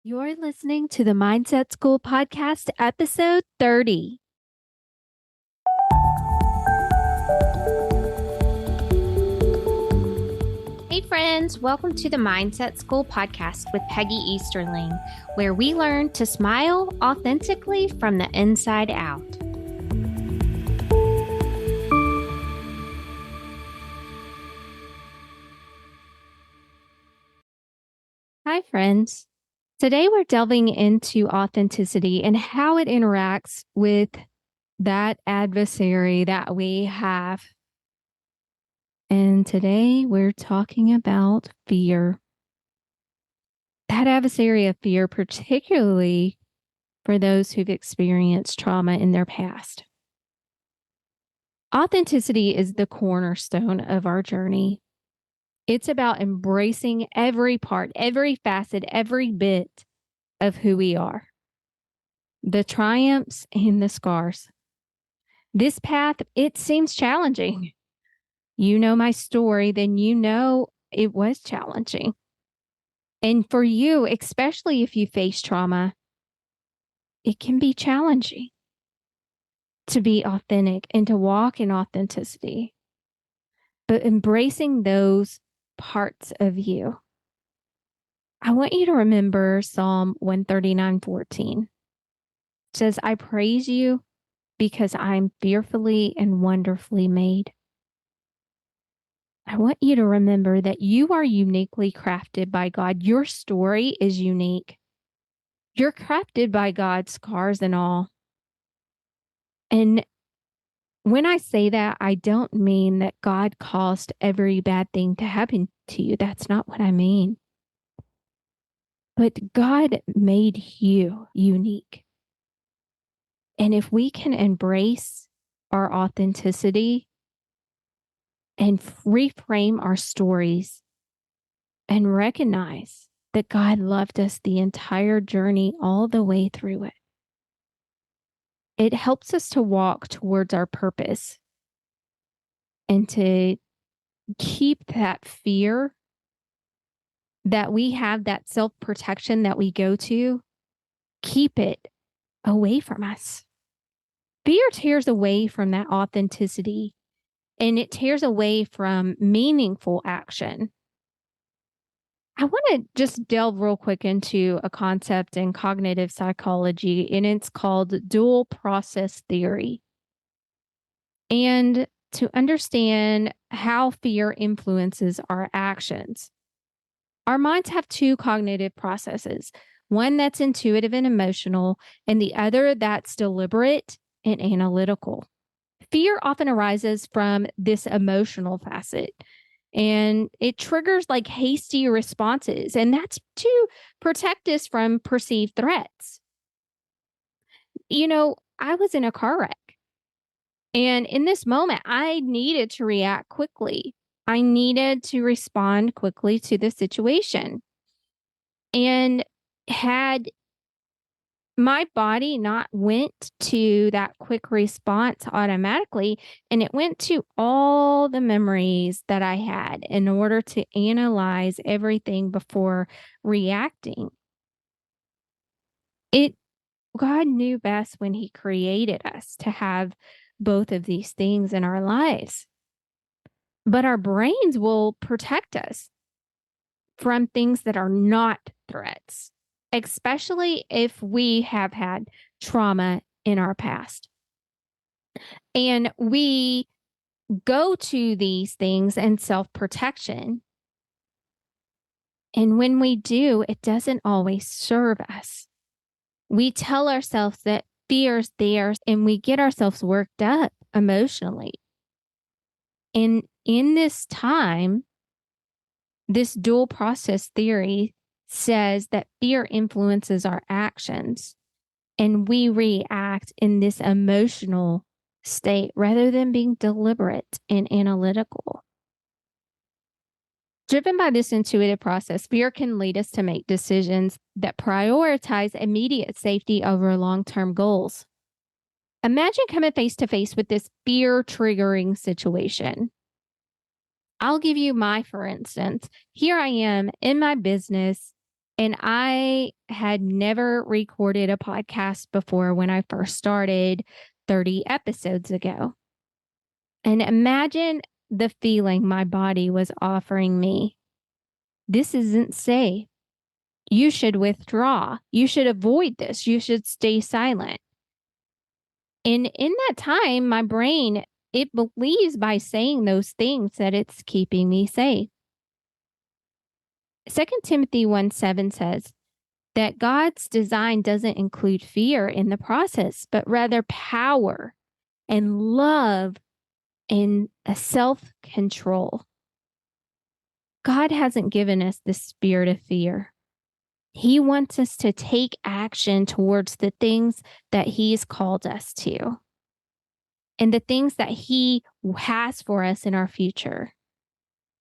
You're listening to the Mindset School Podcast, episode 30. Hey, friends, welcome to the Mindset School Podcast with Peggy Easterling, where we learn to smile authentically from the inside out. Hi, friends. Today, we're delving into authenticity and how it interacts with that adversary that we have. And today, we're talking about fear. That adversary of fear, particularly for those who've experienced trauma in their past. Authenticity is the cornerstone of our journey. It's about embracing every part, every facet, every bit of who we are, the triumphs and the scars. This path, it seems challenging. You know my story, then you know it was challenging. And for you, especially if you face trauma, it can be challenging to be authentic and to walk in authenticity. But embracing those parts of you. I want you to remember Psalm 139:14. It says, I praise you because I'm fearfully and wonderfully made. I want you to remember that you are uniquely crafted by God. Your story is unique. You're crafted by God, scars and all. And when I say that, I don't mean that God caused every bad thing to happen to you. That's not what I mean. But God made you unique. And if we can embrace our authenticity and reframe our stories and recognize that God loved us the entire journey all the way through it, it helps us to walk towards our purpose and to keep that fear that we have, that self-protection that we go to, keep it away from us. Fear tears away from that authenticity and it tears away from meaningful action. I want to just delve real quick into a concept in cognitive psychology, and it's called dual process theory. And to understand how fear influences our actions, our minds have two cognitive processes, one that's intuitive and emotional, and the other that's deliberate and analytical. Fear often arises from this emotional facet, and it triggers like hasty responses, and that's to protect us from perceived threats. I was in a car wreck, and in this moment, I needed to react quickly. I needed to respond quickly to the situation. And had my body not went to that quick response automatically, and it went to all the memories that I had in order to analyze everything before reacting. It God knew best when he created us to have both of these things in our lives. But our brains will protect us from things that are not threats, especially if we have had trauma in our past. And we go to these things in self protection. And when we do, it doesn't always serve us. We tell ourselves that fear's there and we get ourselves worked up emotionally. And in this time, this dual process theory says that fear influences our actions and we react in this emotional state rather than being deliberate and analytical. Driven by this intuitive process, fear can lead us to make decisions that prioritize immediate safety over long-term goals. Imagine coming face to face with this fear triggering situation. I'll give you for instance. Here I am in my business. And I had never recorded a podcast before when I first started 30 episodes ago. And imagine the feeling my body was offering me. This isn't safe. You should withdraw. You should avoid this. You should stay silent. And in that time, my brain, it believes by saying those things that it's keeping me safe. 2 Timothy 1:7 says that God's design doesn't include fear in the process, but rather power and love and a self control. God hasn't given us the spirit of fear. He wants us to take action towards the things that He's called us to and the things that He has for us in our future.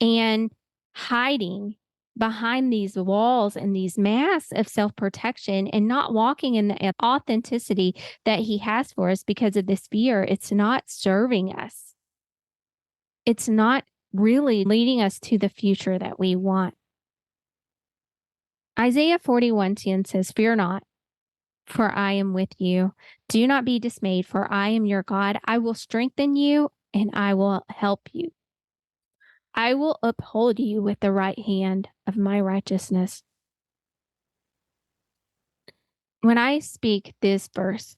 And hiding behind these walls and these masks of self protection and not walking in the authenticity that He has for us because of this fear, it's not serving us. It's not really leading us to the future that we want. Isaiah 41:10 says, "Fear not, for I am with you. Do not be dismayed, for I am your God. I will strengthen you and I will help you. I will uphold you with the right hand of my righteousness." When I speak this verse,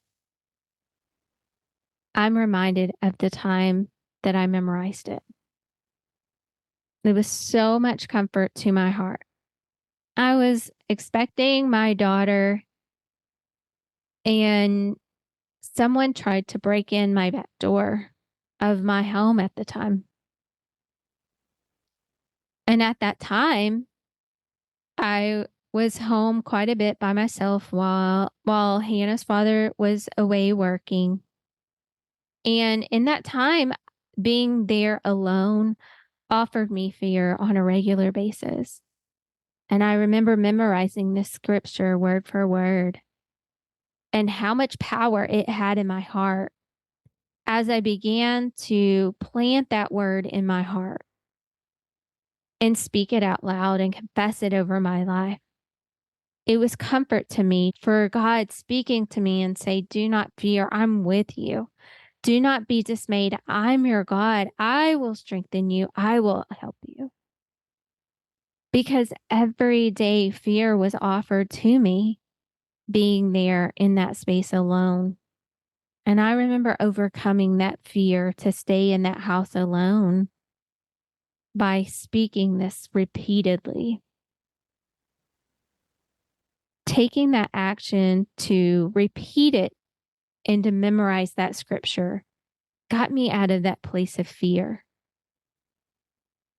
I'm reminded of the time that I memorized it. It was so much comfort to my heart. I was expecting my daughter, and someone tried to break in my back door of my home at the time. And at that time, I was home quite a bit by myself while Hannah's father was away working. And in that time, being there alone offered me fear on a regular basis. And I remember memorizing this scripture word for word and how much power it had in my heart as I began to plant that word in my heart and speak it out loud and confess it over my life. It was comfort to me for God speaking to me and say, "Do not fear, I'm with you. Do not be dismayed. I'm your God. I will strengthen you. I will help you." Because every day fear was offered to me being there in that space alone. And I remember overcoming that fear to stay in that house alone by speaking this repeatedly. Taking that action to repeat it and to memorize that scripture got me out of that place of fear.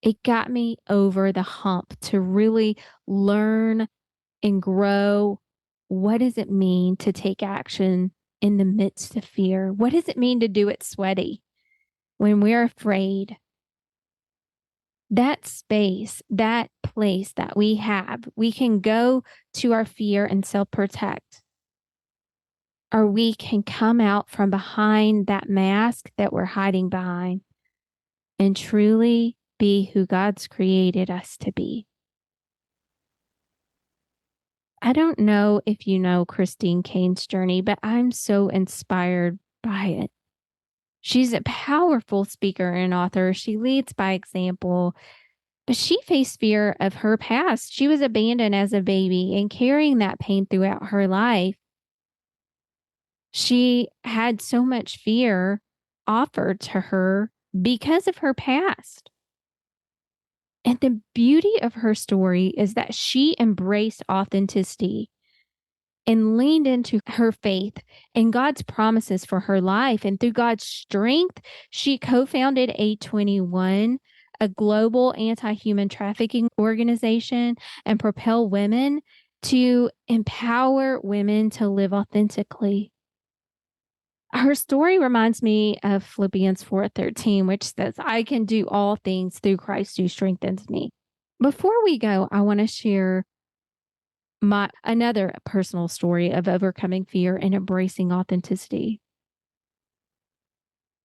It got me over the hump to really learn and grow. What does it mean to take action in the midst of fear? What does it mean to do it sweaty when we're afraid? That space, that place that we have, we can go to our fear and self protect, or we can come out from behind that mask that we're hiding behind and truly be who God's created us to be. I don't know if you know Christine Kane's journey, but I'm so inspired by it. She's a powerful speaker and author. She leads by example, but she faced fear of her past. She was abandoned as a baby and carrying that pain throughout her life. She had so much fear offered to her because of her past. And the beauty of her story is that she embraced authenticity and leaned into her faith and God's promises for her life. And through God's strength, she co founded A21, a global anti human trafficking organization, and propel women to empower women to live authentically. Her story reminds me of Philippians 4:13, which says, "I can do all things through Christ who strengthens me." Before we go, I want to share my another personal story of overcoming fear and embracing authenticity.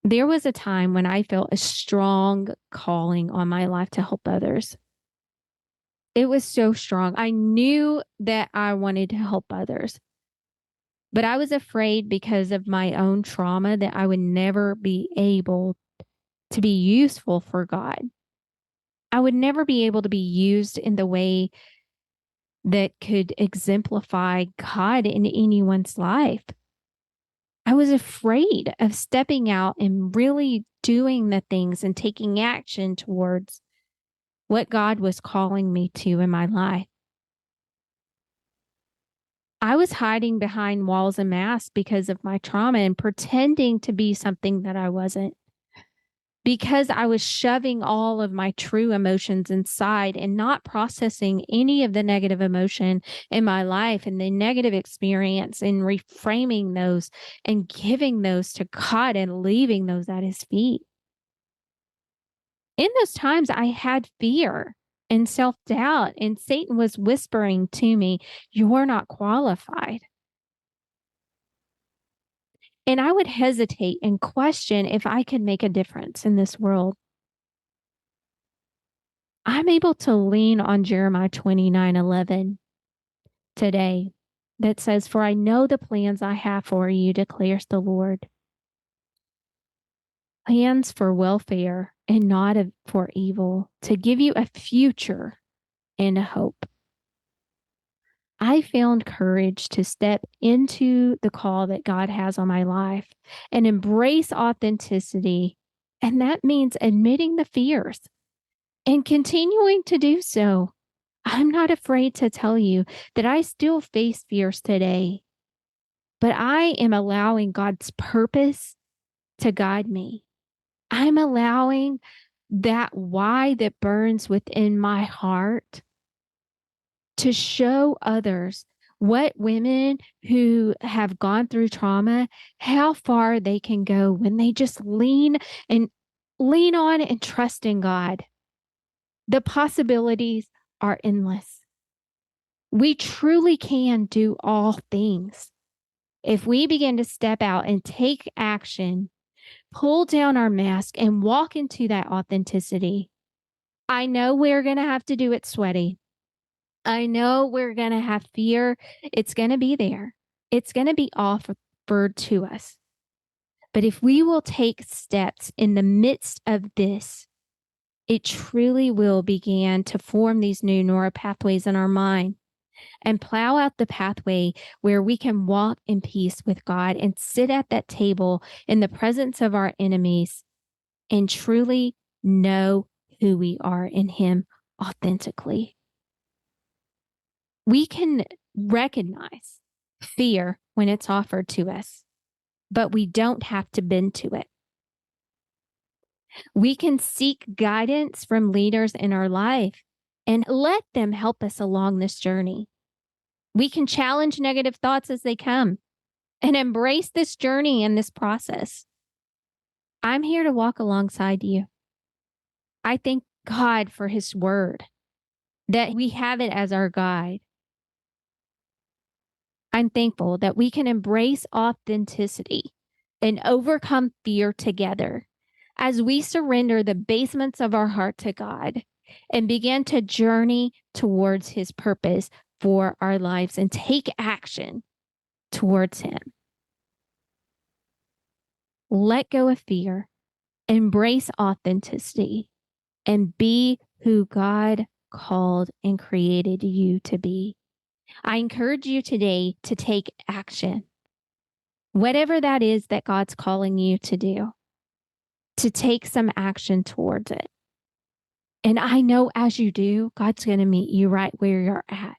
There was a time when I felt a strong calling on my life to help others. It was so strong. I knew that I wanted to help others, but I was afraid because of my own trauma that I would never be able to be useful for God. I would never be able to be used in the way that could exemplify God in anyone's life. I was afraid of stepping out and really doing the things and taking action towards what God was calling me to in my life. I was hiding behind walls and masks because of my trauma and pretending to be something that I wasn't, because I was shoving all of my true emotions inside and not processing any of the negative emotion in my life and the negative experience, and reframing those and giving those to God and leaving those at his feet. In those times, I had fear and self doubt, and Satan was whispering to me, "You're not qualified." And I would hesitate and question if I could make a difference in this world. I'm able to lean on Jeremiah 29:11 today that says, "For I know the plans I have for you, declares the Lord. Plans for welfare and not for evil, to give you a future and a hope." I found courage to step into the call that God has on my life and embrace authenticity. And that means admitting the fears and continuing to do so. I'm not afraid to tell you that I still face fears today, but I am allowing God's purpose to guide me. I'm allowing that why that burns within my heart to show others what women who have gone through trauma, how far they can go when they just lean on and trust in God. The possibilities are endless. We truly can do all things. If we begin to step out and take action, pull down our mask and walk into that authenticity. I know we're going to have to do it sweaty. I know we're going to have fear. It's going to be there. It's going to be offered to us. But if we will take steps in the midst of this, it truly will begin to form these new neural pathways in our mind and plow out the pathway where we can walk in peace with God and sit at that table in the presence of our enemies and truly know who we are in Him authentically. We can recognize fear when it's offered to us, but we don't have to bend to it. We can seek guidance from leaders in our life and let them help us along this journey. We can challenge negative thoughts as they come and embrace this journey and this process. I'm here to walk alongside you. I thank God for His word, that we have it as our guide. I'm thankful that we can embrace authenticity and overcome fear together as we surrender the basements of our heart to God and begin to journey towards His purpose for our lives and take action towards Him. Let go of fear, embrace authenticity, and be who God called and created you to be. I encourage you today to take action, whatever that is that God's calling you to do, to take some action towards it. And I know as you do, God's going to meet you right where you're at.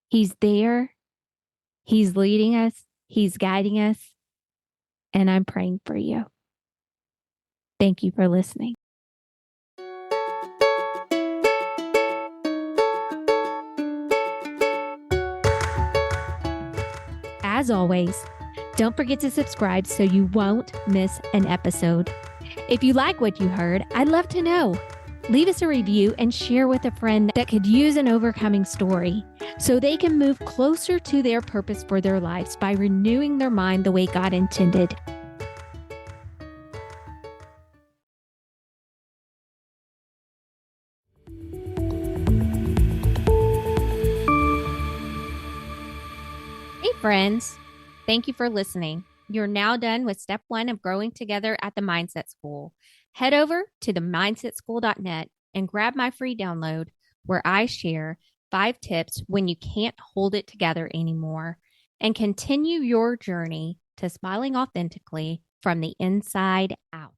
He's there. He's leading us. He's guiding us. And I'm praying for you. Thank you for listening. As always, don't forget to subscribe so you won't miss an episode. If you like what you heard, I'd love to know. Leave us a review and share with a friend that could use an overcoming story so they can move closer to their purpose for their lives by renewing their mind the way God intended. Friends, thank you for listening. You're now done with step 1 of growing together at the Mindset School. Head over to themindsetschool.net and grab my free download where I share 5 tips when you can't hold it together anymore and continue your journey to smiling authentically from the inside out.